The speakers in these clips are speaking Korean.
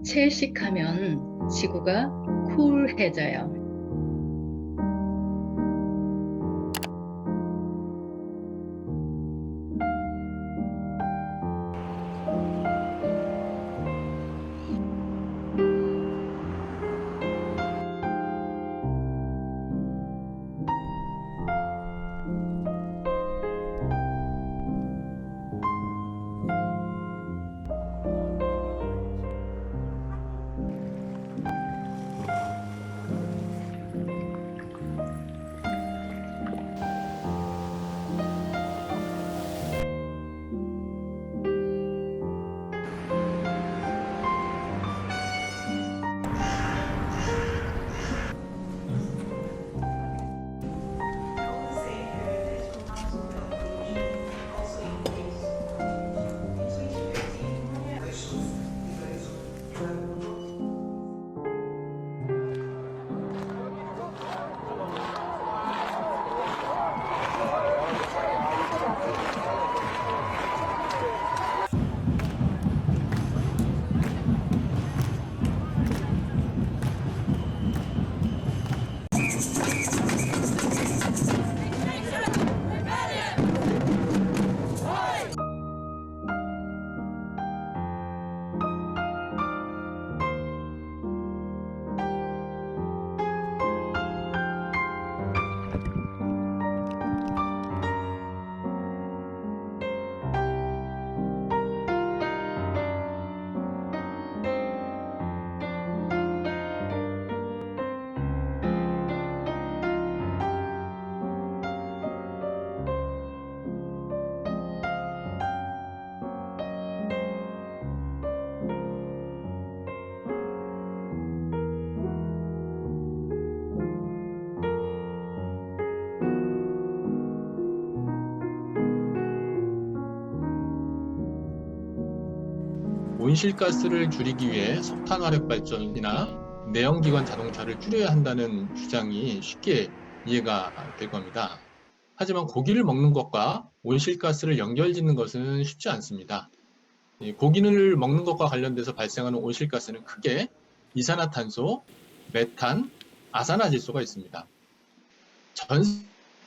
채식하면 지구가 쿨해져요. 온실가스를 줄이기 위해 석탄 화력 발전이나 내연기관 자동차를 줄여야 한다는 주장이 쉽게 이해가 될 겁니다. 하지만 고기를 먹는 것과 온실가스를 연결짓는 것은 쉽지 않습니다. 고기를 먹는 것과 관련돼서 발생하는 온실가스는 크게 이산화탄소, 메탄, 아산화질소가 있습니다. 전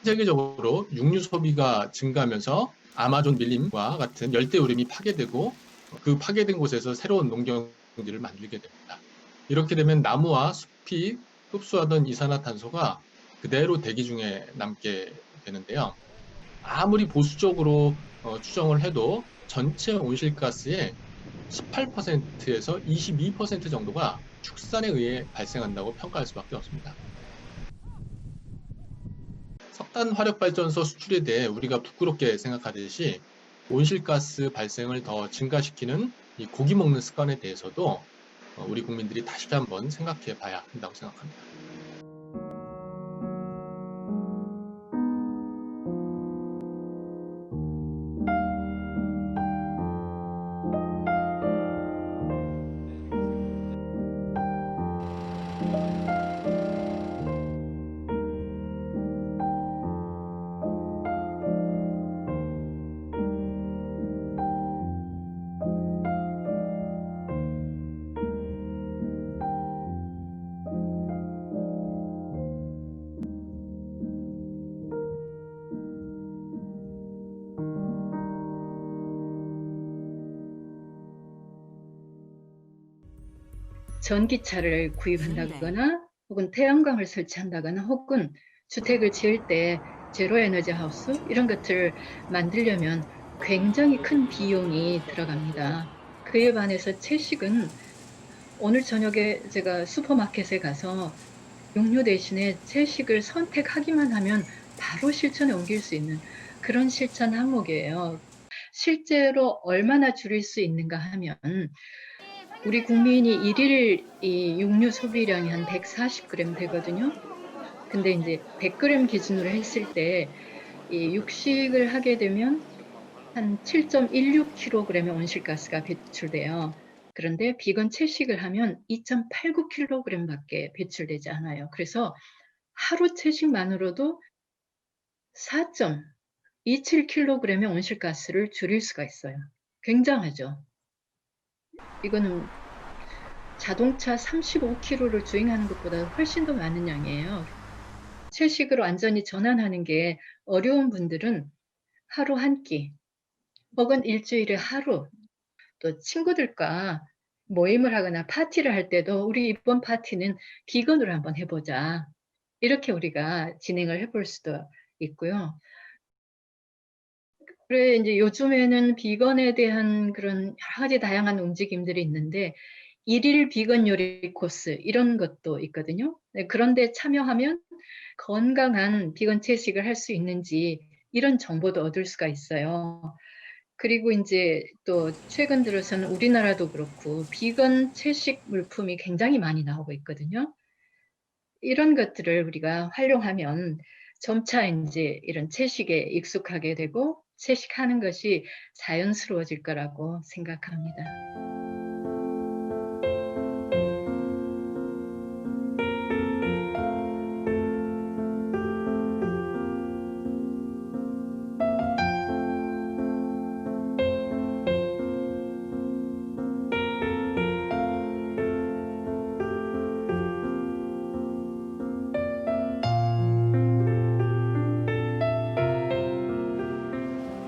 세계적으로 육류 소비가 증가하면서 아마존 밀림과 같은 열대우림이 파괴되고 그 파괴된 곳에서 새로운 농경지를 만들게 됩니다. 이렇게 되면 나무와 숲이 흡수하던 이산화탄소가 그대로 대기 중에 남게 되는데요. 아무리 보수적으로 추정을 해도 전체 온실가스의 18%에서 22% 정도가 축산에 의해 발생한다고 평가할 수밖에 없습니다. 석탄 화력발전소 수출에 대해 우리가 부끄럽게 생각하듯이 온실가스 발생을 더 증가시키는 이 고기 먹는 습관에 대해서도 우리 국민들이 다시 한번 생각해 봐야 한다고 생각합니다. 전기차를 구입한다거나 혹은 태양광을 설치한다거나 혹은 주택을 지을 때 제로 에너지 하우스 이런 것들을 만들려면 굉장히 큰 비용이 들어갑니다. 그에 반해서 채식은 오늘 저녁에 제가 슈퍼마켓에 가서 육류 대신에 채식을 선택하기만 하면 바로 실천에 옮길 수 있는 그런 실천 항목이에요. 실제로 얼마나 줄일 수 있는가 하면 우리 국민이 일일 이 육류 소비량이 한 140g 되거든요. 근데 이제 100g 기준으로 했을 때 이 육식을 하게 되면 한 7.16kg의 온실가스가 배출돼요. 그런데 비건 채식을 하면 2.89kg밖에 배출되지 않아요. 그래서 하루 채식만으로도 4.27kg의 온실가스를 줄일 수가 있어요. 굉장하죠. 이거는 자동차 35km를 주행하는 것보다 훨씬 더 많은 양이에요. 채식으로 완전히 전환하는 게 어려운 분들은 하루 한 끼, 혹은 일주일에 하루, 또 친구들과 모임을 하거나 파티를 할 때도 우리 이번 파티는 비건으로 한번 해보자. 이렇게 우리가 진행을 해볼 수도 있고요. 그래, 이제 요즘에는 비건에 대한 그런 여러 가지 다양한 움직임들이 있는데, 일일 비건 요리 코스 이런 것도 있거든요. 네, 그런데 참여하면 건강한 비건 채식을 할 수 있는지 이런 정보도 얻을 수가 있어요. 그리고 이제 또 최근 들어서는 우리나라도 그렇고 비건 채식 물품이 굉장히 많이 나오고 있거든요. 이런 것들을 우리가 활용하면 점차 이제 이런 채식에 익숙하게 되고 채식하는 것이 자연스러워질 거라고 생각합니다.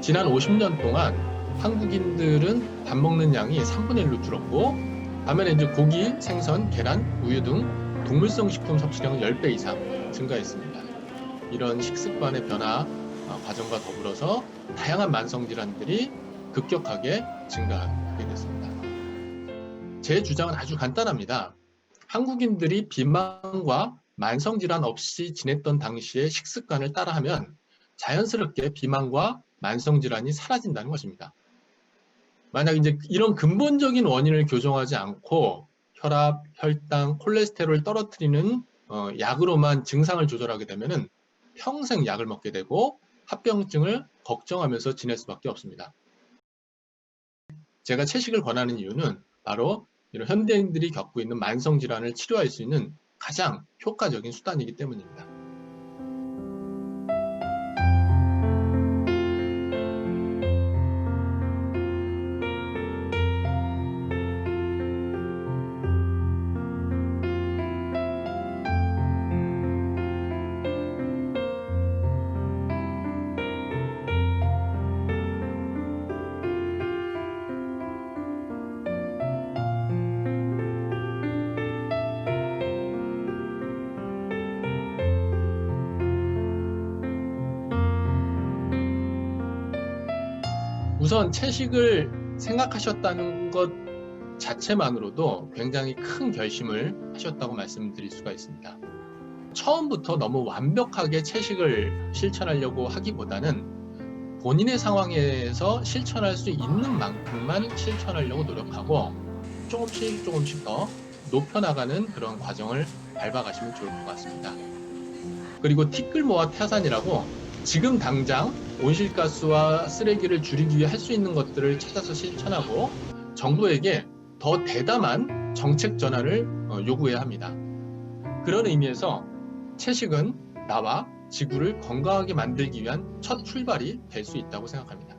지난 50년 동안 한국인들은 밥 먹는 양이 3분의 1로 줄었고, 반면에 이제 고기, 생선, 계란, 우유 등 동물성 식품 섭취량은 10배 이상 증가했습니다. 이런 식습관의 변화 과정과 더불어서 다양한 만성 질환들이 급격하게 증가하게 됐습니다. 제 주장은 아주 간단합니다. 한국인들이 비만과 만성 질환 없이 지냈던 당시의 식습관을 따라하면 자연스럽게 비만과 만성 질환이 사라진다는 것입니다. 만약 이제 이런 근본적인 원인을 교정하지 않고 혈압, 혈당, 콜레스테롤을 떨어뜨리는 약으로만 증상을 조절하게 되면은 평생 약을 먹게 되고 합병증을 걱정하면서 지낼 수밖에 없습니다. 제가 채식을 권하는 이유는 바로 이런 현대인들이 겪고 있는 만성 질환을 치료할 수 있는 가장 효과적인 수단이기 때문입니다. 우선 채식을 생각하셨다는 것 자체만으로도 굉장히 큰 결심을 하셨다고 말씀드릴 수가 있습니다. 처음부터 너무 완벽하게 채식을 실천하려고 하기보다는 본인의 상황에서 실천할 수 있는 만큼만 실천하려고 노력하고 조금씩 더 높여나가는 그런 과정을 밟아가시면 좋을 것 같습니다. 그리고 티끌모아 태산이라고 지금 당장 온실가스와 쓰레기를 줄이기 위해 할 수 있는 것들을 찾아서 실천하고 정부에게 더 대담한 정책 전환을 요구해야 합니다. 그런 의미에서 채식은 나와 지구를 건강하게 만들기 위한 첫 출발이 될 수 있다고 생각합니다.